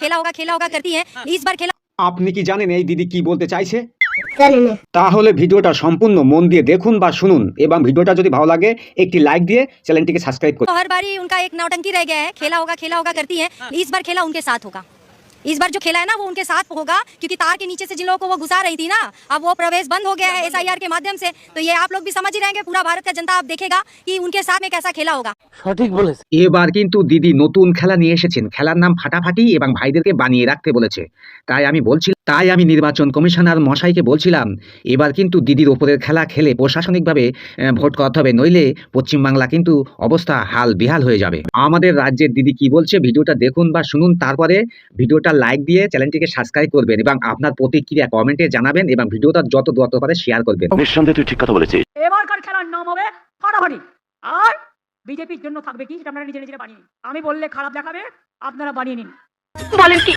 खेला होगा करती हैं। इस बार खेला। আপনি কি জানেন এই দিদি কি বলতে চাইছে? জানি না। তাহলে ভিডিওটা সম্পূর্ণ মন দিয়ে দেখুন বা শুনুন এবং ভিডিওটা যদি ভালো লাগে একটি লাইক দিয়ে চ্যানেলটিকে সাবস্ক্রাইব করুন। तो हर बारी उनका एक नौटंकी रह गया है, खेला होगा करती हैं। इस बार खेला उनके साथ होगा। इस बार जो खेला है ना वो उनके साथ होगा, क्योंकि तार के नीचे से जिन लोगों को वो घुसा रही थी ना, अब वो प्रवेश बंद हो गया है SIR के माध्यम से। तो ये आप लोग भी समझ ही रहेंगे, पूरा भारत का जनता आप देखेगा कि उनके साथ में कैसा खेला होगा। সঠিক বলেছে। এবার কিন্তু দিদি নতুন খেলা নিয়ে এসেছেন। খেলার নাম ফাটাফাটি এবং ভাইদেরকে বানিয়ে রাখতে বলেছে। তাই আমি নির্বাচন কমিশনার মশাইকে বলছিলাম, এবার কিন্তু দিদির ওপরের খেলা খেলে প্রশাসনিকভাবে ভোট করতে হবে, নইলে পশ্চিমবাংলা কিন্তু অবস্থা হাল বেহাল হয়ে যাবে। আমাদের রাজ্যের দিদি কি বলছে ভিডিওটা দেখুন বা শুনুন, তারপরে ভিডিওটা লাইক দিয়ে চ্যানেলটিকে সাবস্ক্রাইব করবেন এবং আপনার প্রতিক্রিয়া কমেন্টে জানাবেন এবং ভিডিওটা যত দ্রুত পারে শেয়ার করবেন। নিঃসন্দেহে তুই ঠিক কথা বলেছিস। এবারকার খেলার নাম হবে ফাটাফাটি। আর বিজেপির জন্য থাকবে কি, সেটা আপনারা নিজে নিজে বানিয়ে নিন। আমি বললে খারাপ দেখাবে, আপনারা বানিয়ে নিন। বলেন কি?